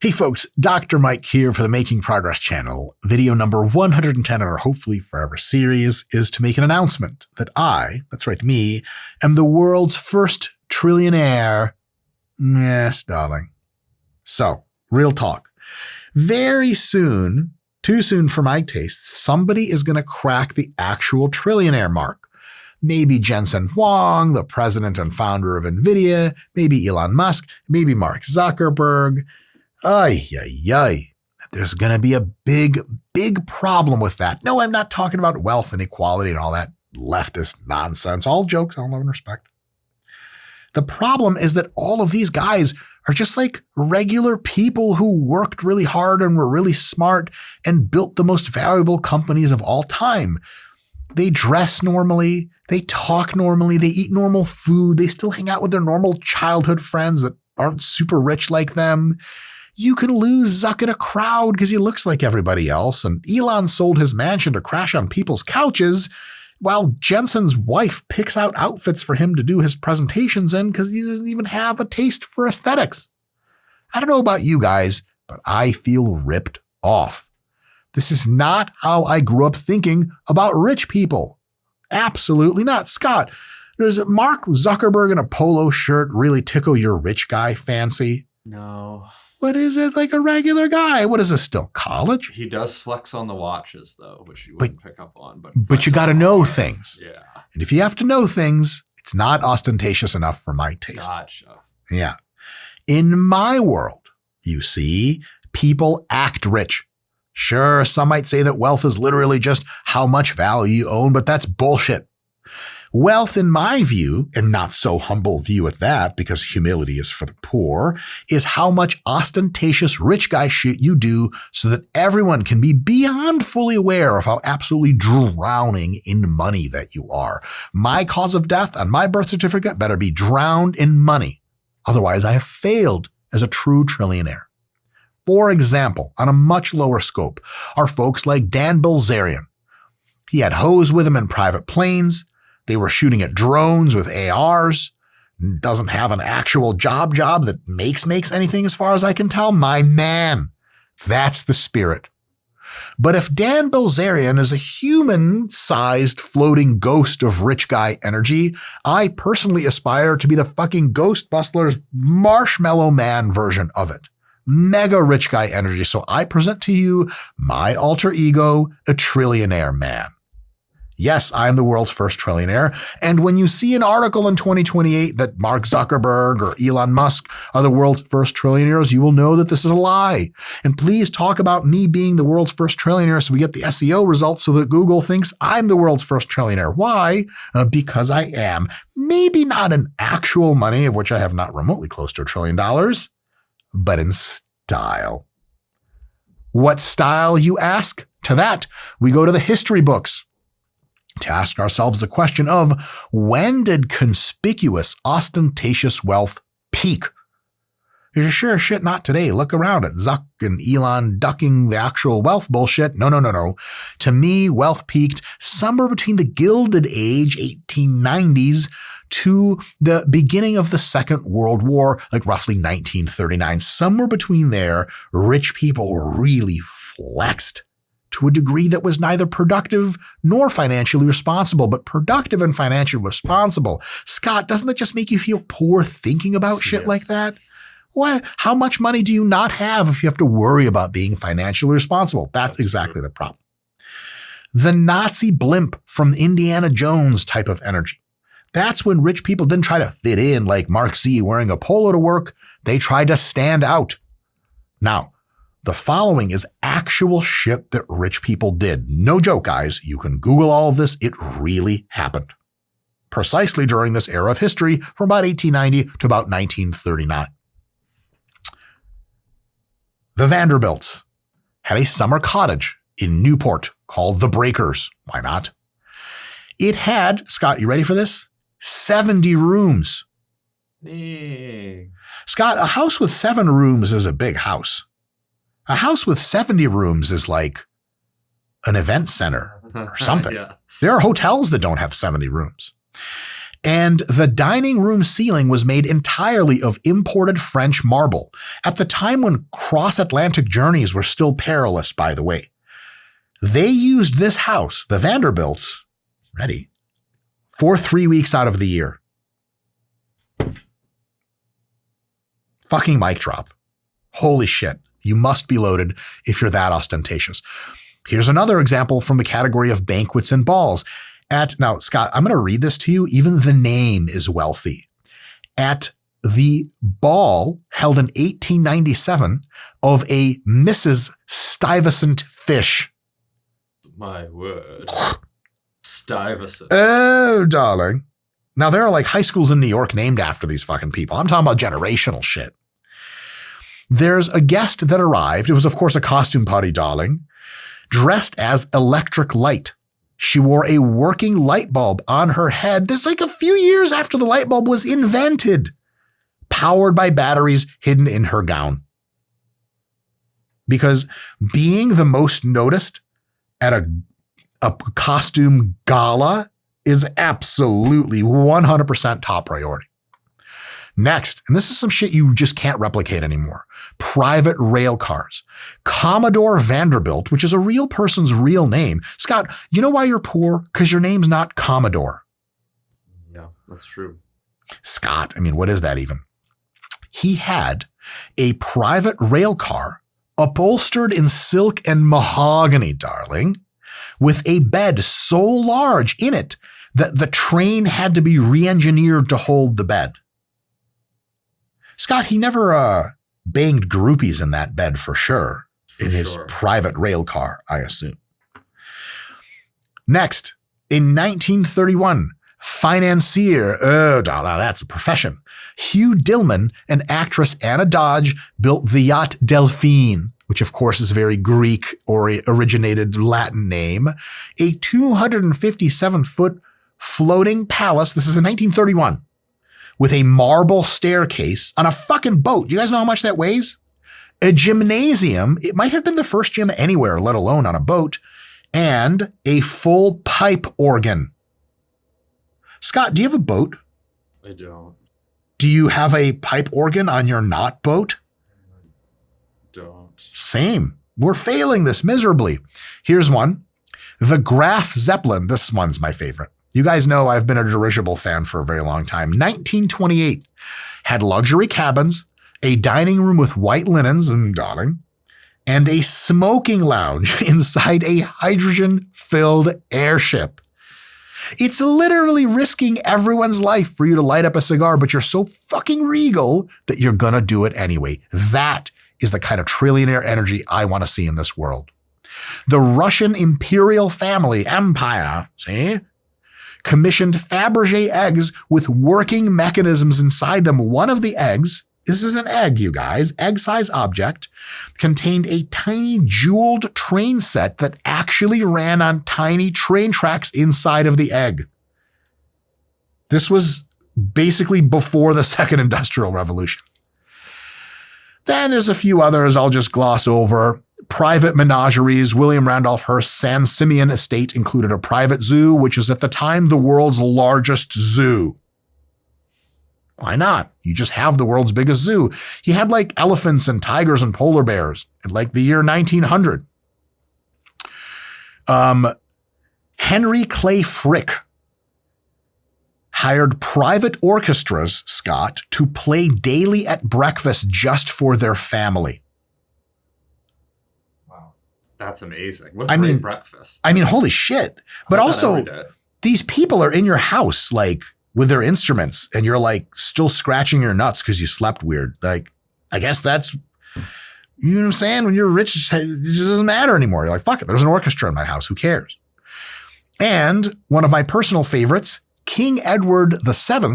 Hey folks, Dr. Mike here for the Making Progress channel. Video number 110 in our Hopefully Forever series is to make an announcement that that's right, me, am the world's first trillionaire. Yes, darling. So, real talk. Very soon, too soon for my taste, somebody is going to crack the actual trillionaire mark. Maybe Jensen Huang, the president and founder of NVIDIA, maybe Elon Musk, maybe Mark Zuckerberg. There's going to be a big problem with that. No, I'm not talking about wealth and equality and all that leftist nonsense. All jokes, all love and respect. The problem is that all of these guys are just like regular people who worked really hard and were really smart and built the most valuable companies of all time. They dress normally, they talk normally, they eat normal food, they still hang out with their normal childhood friends that aren't super rich like them. You can lose Zuck in a crowd because he looks like everybody else, and Elon sold his mansion to crash on people's couches, while Jensen's wife picks out outfits for him to do his presentations in because he doesn't even have a taste for aesthetics. I don't know about you guys, but I feel ripped off. This is not how I grew up thinking about rich people. Absolutely not. Scott, does Mark Zuckerberg in a polo shirt really tickle your rich guy fancy? No. What is it, like a regular guy? What is this, still college? He does flex on the watches, though, which you wouldn't pick up on. But you got to know things. Yeah. And if you have to know things, it's not ostentatious enough for my taste. Gotcha. Yeah. In my world, you see, people act rich. Sure, some might say that wealth is literally just how much value you own, but that's bullshit. Wealth, in my view, and not so humble view at that, because humility is for the poor, is how much ostentatious rich guy shit you do so that everyone can be beyond fully aware of how absolutely drowning in money that you are. My cause of death on my birth certificate better be drowned in money. Otherwise, I have failed as a true trillionaire. For example, on a much lower scope, are folks like Dan Bilzerian. He had hoes with him in private planes. They were shooting at drones with ARs. Doesn't have an actual job that makes anything as far as I can tell. My man, that's the spirit. But if Dan Bilzerian is a human-sized floating ghost of rich guy energy, I personally aspire to be the fucking Ghostbusters Marshmallow Man version of it. Mega rich guy energy. So I present to you my alter ego, a trillionaire man. Yes, I am the world's first trillionaire. And when you see an article in 2028 that Mark Zuckerberg or Elon Musk are the world's first trillionaires, you will know that this is a lie. And please talk about me being the world's first trillionaire so we get the SEO results so that Google thinks I'm the world's first trillionaire. Why? Because I am. Maybe not in actual money, of which I have not remotely close to $1 trillion, but in style. What style, you ask? To that, we go to the history books to ask ourselves the question of, when did conspicuous, ostentatious wealth peak? Sure shit, not today. Look around at Zuck and Elon ducking the actual wealth bullshit. No. To me, wealth peaked somewhere between the Gilded Age, 1890s, to the beginning of the Second World War, like roughly 1939. Somewhere between there, rich people really flexed to a degree that was neither productive nor financially responsible, but productive and financially responsible. Scott, doesn't that just make you feel poor thinking about shit like that? What? How much money do you not have if you have to worry about being financially responsible? That's exactly the problem. The Nazi blimp from Indiana Jones type of energy. That's when rich people didn't try to fit in like Mark Z wearing a polo to work. They tried to stand out. Now, the following is actual shit that rich people did. No joke, guys. You can Google all of this. It really happened. Precisely during this era of history from about 1890 to about 1939. The Vanderbilts had a summer cottage in Newport called the Breakers. Why not? It had, Scott, you ready for this? 70 rooms. Scott, a house with 7 rooms is a big house. A house with 70 rooms is like an event center or something. Yeah. There are hotels that don't have 70 rooms. And the dining room ceiling was made entirely of imported French marble at the time when cross-Atlantic journeys were still perilous, by the way. They used this house, the Vanderbilts, ready, for 3 weeks out of the year. Fucking mic drop. Holy shit. You must be loaded if you're that ostentatious. Here's another example from the category of banquets and balls. Now, Scott, I'm going to read this to you. Even the name is wealthy. At the ball held in 1897 of a Mrs. Stuyvesant Fish. My word. Stuyvesant. Oh, darling. Now, there are like high schools in New York named after these fucking people. I'm talking about generational shit. There's a guest that arrived. It was, of course, a costume party, darling, dressed as Electric Light. She wore a working light bulb on her head. This like a few years after the light bulb was invented, powered by batteries hidden in her gown. Because being the most noticed at a costume gala is absolutely 100% top priority. Next, and this is some shit you just can't replicate anymore, private rail cars. Commodore Vanderbilt, which is a real person's real name. Scott, you know why you're poor? Because your name's not Commodore. Yeah, that's true. Scott, I mean, what is that even? He had a private rail car upholstered in silk and mahogany, darling, with a bed so large in it that the train had to be re-engineered to hold the bed. Scott, he never banged groupies in that bed for sure. In his private rail car, I assume. Next, in 1931, financier, that's a profession. Hugh Dillman and actress Anna Dodge built the yacht Delphine, which of course is a very Greek or originated Latin name, a 257-foot floating palace. This is in 1931. With a marble staircase on a fucking boat. You guys know how much that weighs? A gymnasium. It might have been the first gym anywhere, let alone on a boat. And a full pipe organ. Scott, do you have a boat? I don't. Do you have a pipe organ on your not boat? I don't. Same. We're failing this miserably. Here's one. The Graf Zeppelin. This one's my favorite. You guys know I've been a dirigible fan for a very long time. 1928 had luxury cabins, a dining room with white linens, darling, and a smoking lounge inside a hydrogen-filled airship. It's literally risking everyone's life for you to light up a cigar, but you're so fucking regal that you're gonna do it anyway. That is the kind of trillionaire energy I want to see in this world. The Russian imperial family empire, see? Commissioned Fabergé eggs with working mechanisms inside them. One of the eggs, this is an egg, you guys, egg-size object, contained a tiny jeweled train set that actually ran on tiny train tracks inside of the egg. This was basically before the Second Industrial Revolution. Then there's a few others I'll just gloss over. Private menageries. William Randolph Hearst's San Simeon estate included a private zoo, which is at the time the world's largest zoo. Why not? You just have the world's biggest zoo. He had like elephants and tigers and polar bears in like the year 1900. Henry Clay Frick hired private orchestras, Scott, to play daily at breakfast just for their family. That's amazing. What a great breakfast. I mean, holy shit. But also, these people are in your house, like, with their instruments, and you're, like, still scratching your nuts because you slept weird. Like, I guess that's, you know what I'm saying? When you're rich, it just doesn't matter anymore. You're like, fuck it, there's an orchestra in my house. Who cares? And one of my personal favorites, King Edward VII,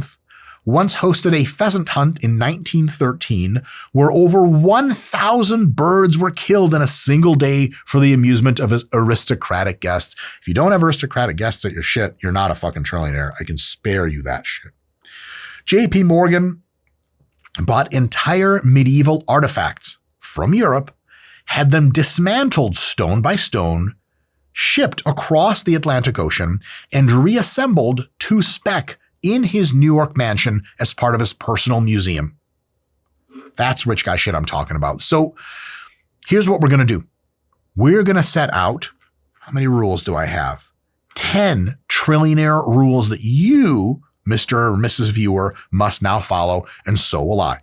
once hosted a pheasant hunt in 1913 where over 1,000 birds were killed in a single day for the amusement of his aristocratic guests. If you don't have aristocratic guests at your shit, you're not a fucking trillionaire. I can spare you that shit. J.P. Morgan bought entire medieval artifacts from Europe, had them dismantled stone by stone, shipped across the Atlantic Ocean, and reassembled to spec in his New York mansion as part of his personal museum. That's rich guy shit I'm talking about. So here's what we're going to do. We're going to set out, how many rules do I have? 10 Trillionaire rules that you, Mr. or Mrs. Viewer, must now follow, and so will I.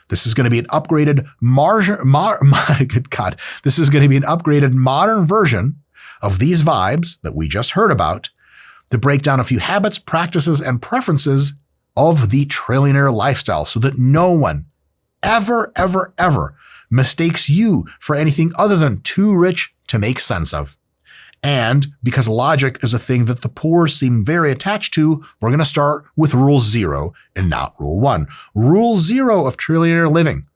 This is going to be an upgraded this is going to be an upgraded modern version of these vibes that we just heard about to break down a few habits, practices, and preferences of the Trillionaire lifestyle so that no one ever, ever, ever mistakes you for anything other than too rich to make sense of. And because logic is a thing that the poor seem very attached to, we're going to start with rule 0 and not rule 1. Rule 0 of Trillionaire living.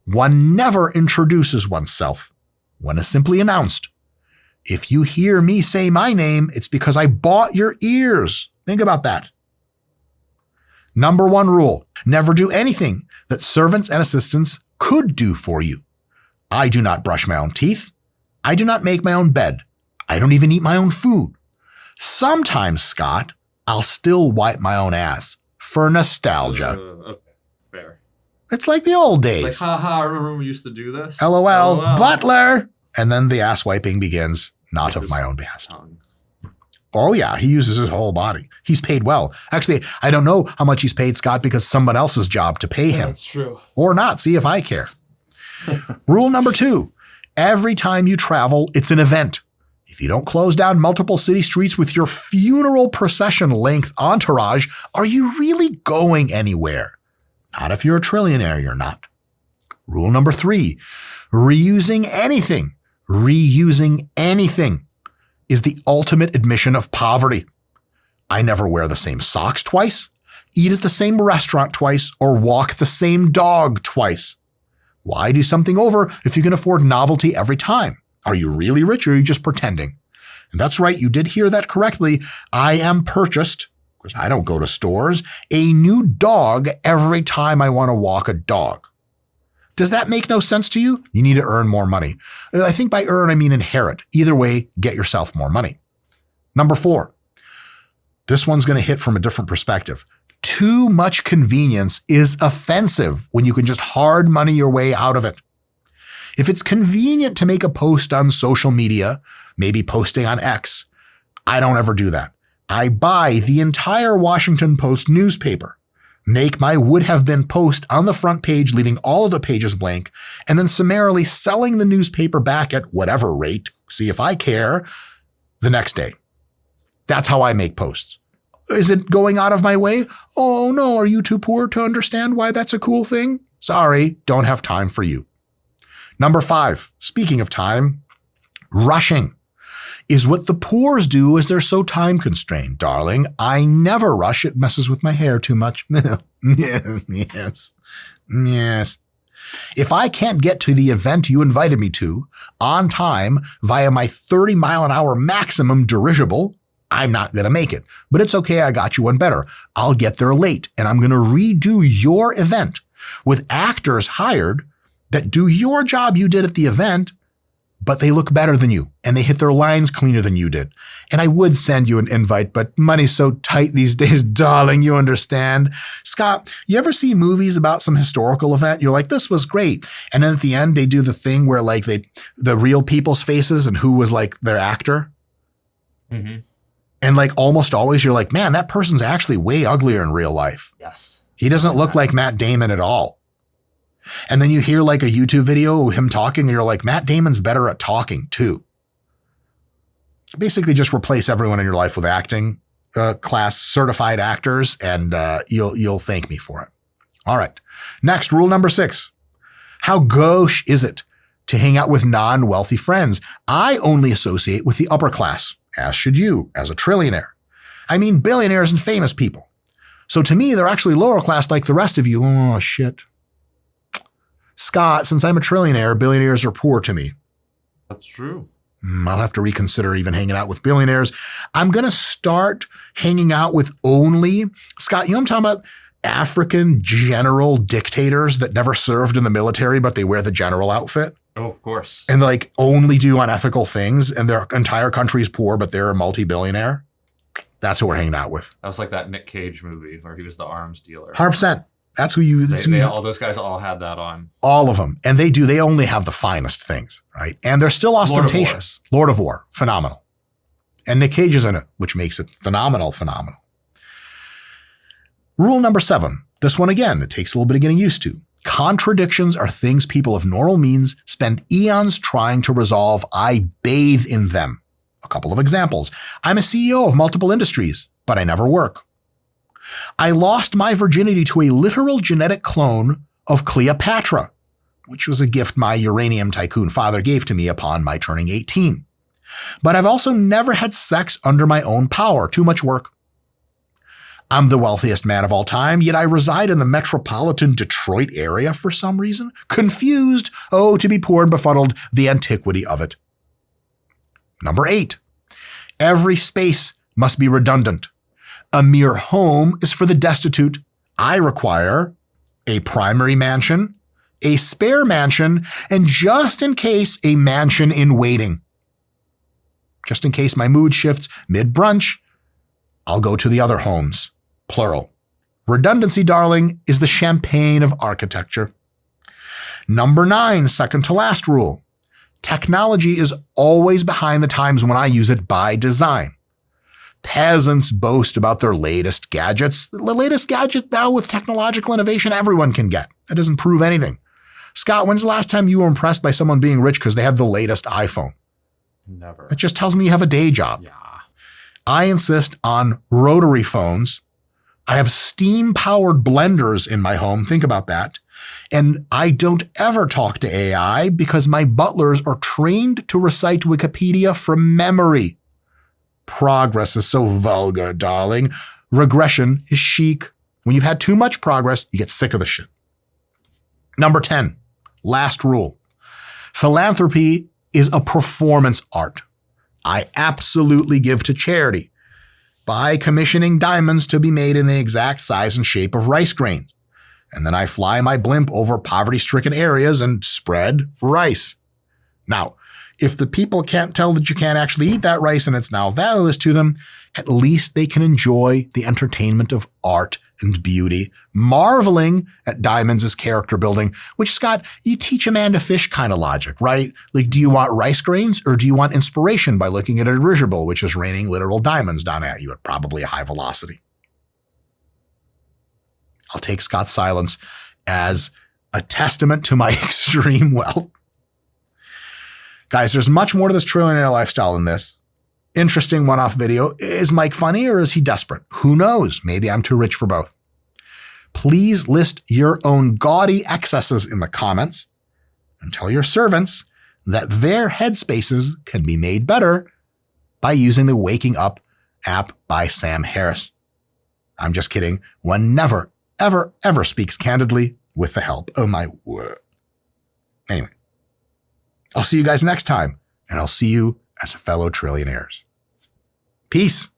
One never introduces oneself. One is simply announced. If you hear me say my name, it's because I bought your ears. Think about that. Number 1 rule, never do anything that servants and assistants could do for you. I do not brush my own teeth. I do not make my own bed. I don't even eat my own food. Sometimes, Scott, I'll still wipe my own ass for nostalgia. Okay, fair. It's like the old days. Like, haha, I remember when we used to do this. LOL, butler! And then the ass wiping begins, not of my own behest. Oh yeah, he uses his whole body. He's paid well. Actually, I don't know how much he's paid, Scott, because someone else's job to pay him. That's true. Or not, see if I care. Rule number 2, every time you travel, it's an event. If you don't close down multiple city streets with your funeral procession-length entourage, are you really going anywhere? Not if you're a trillionaire, you're not. Rule number 3, reusing anything. Reusing anything is the ultimate admission of poverty. I never wear the same socks twice, eat at the same restaurant twice, or walk the same dog twice. Why do something over if you can afford novelty every time? Are you really rich or are you just pretending? And that's right, you did hear that correctly. I am purchased, because I don't go to stores, a new dog every time I want to walk a dog. Does that make no sense to you? You need to earn more money. I think by earn, I mean inherit. Either way, get yourself more money. Number 4, this one's going to hit from a different perspective. Too much convenience is offensive when you can just hard money your way out of it. If it's convenient to make a post on social media, maybe posting on X, I don't ever do that. I buy the entire Washington Post newspaper, make my would have been post on the front page, leaving all of the pages blank, and then summarily selling the newspaper back at whatever rate, see if I care, the next day. That's how I make posts. Is it going out of my way? Oh no, are you too poor to understand why that's a cool thing? Sorry, don't have time for you. Number 5, speaking of time, rushing is what the poors do as they're so time constrained. Darling, I never rush. It messes with my hair too much. Yes. If I can't get to the event you invited me to on time via my 30-mile-an-hour maximum dirigible, I'm not going to make it. But it's okay, I got you one better. I'll get there late, and I'm going to redo your event with actors hired that do your job you did at the event, but they look better than you, and they hit their lines cleaner than you did. And I would send you an invite, but money's so tight these days, darling, you understand. Scott, you ever see movies about some historical event? You're like, this was great. And then at the end, they do the thing where like the real people's faces and who was like their actor. Mm-hmm. And like almost always you're like, man, that person's actually way uglier in real life. Yes. He doesn't look like Matt Damon at all. And then you hear like a YouTube video of him talking and you're like, Matt Damon's better at talking too. Basically just replace everyone in your life with acting class certified actors and you'll thank me for it. All right. Next, rule number 6. How gauche is it to hang out with non-wealthy friends? I only associate with the upper class, as should you, as a trillionaire. I mean billionaires and famous people. So to me, they're actually lower class like the rest of you. Oh, shit. Scott, since I'm a trillionaire, billionaires are poor to me. That's true. I'll have to reconsider even hanging out with billionaires. I'm going to start hanging out with only, Scott, you know what I'm talking about? African general dictators that never served in the military, but they wear the general outfit. Oh, of course. And like only do unethical things and their entire country's poor, but they're a multi-billionaire. That's who we're hanging out with. That was like that Nick Cage movie where he was the arms dealer. 100%. That's who you. All those guys all had that on. All of them. And they do. They only have the finest things, right? And they're still ostentatious. Lord of War. Phenomenal. And Nick Cage is in it, which makes it phenomenal. Rule number 7. This one, again, it takes a little bit of getting used to. Contradictions are things people of normal means spend eons trying to resolve. I bathe in them. A couple of examples. I'm a CEO of multiple industries, but I never work. I lost my virginity to a literal genetic clone of Cleopatra, which was a gift my uranium tycoon father gave to me upon my turning 18. But I've also never had sex under my own power. Too much work. I'm the wealthiest man of all time, yet I reside in the metropolitan Detroit area for some reason. Confused, oh, to be poor and befuddled, the antiquity of it. Number 8. Every space must be redundant. A mere home is for the destitute. I require a primary mansion, a spare mansion, and just in case, a mansion in waiting. Just in case my mood shifts mid-brunch, I'll go to the other homes, plural. Redundancy, darling, is the champagne of architecture. Number 9, second to last rule. Technology is always behind the times when I use it by design. Peasants boast about their latest gadgets. The latest gadget now with technological innovation everyone can get. That doesn't prove anything. Scott, when's the last time you were impressed by someone being rich because they had the latest iPhone? Never. That just tells me you have a day job. Yeah. I insist on rotary phones. I have steam-powered blenders in my home. Think about that. And I don't ever talk to AI because my butlers are trained to recite Wikipedia from memory. Progress is so vulgar, darling. Regression is chic. When you've had too much progress, you get sick of the shit. Number 10, last rule. Philanthropy is a performance art. I absolutely give to charity by commissioning diamonds to be made in the exact size and shape of rice grains. And then I fly my blimp over poverty-stricken areas and spread rice. Now, if the people can't tell that you can't actually eat that rice and it's now valueless to them, at least they can enjoy the entertainment of art and beauty, marveling at diamonds as character building, which, Scott, you teach a man to fish kind of logic, right? Like, do you want rice grains or do you want inspiration by looking at a dirigible, which is raining literal diamonds down at you at probably a high velocity? I'll take Scott's silence as a testament to my extreme wealth. Guys, there's much more to this trillionaire lifestyle than this. Interesting one-off video. Is Mike funny or is he desperate? Who knows? Maybe I'm too rich for both. Please list your own gaudy excesses in the comments and tell your servants that their headspaces can be made better by using the Waking Up app by Sam Harris. I'm just kidding. One never, ever, ever speaks candidly with the help of my word. Anyway, I'll see you guys next time, and I'll see you as fellow trillionaires. Peace.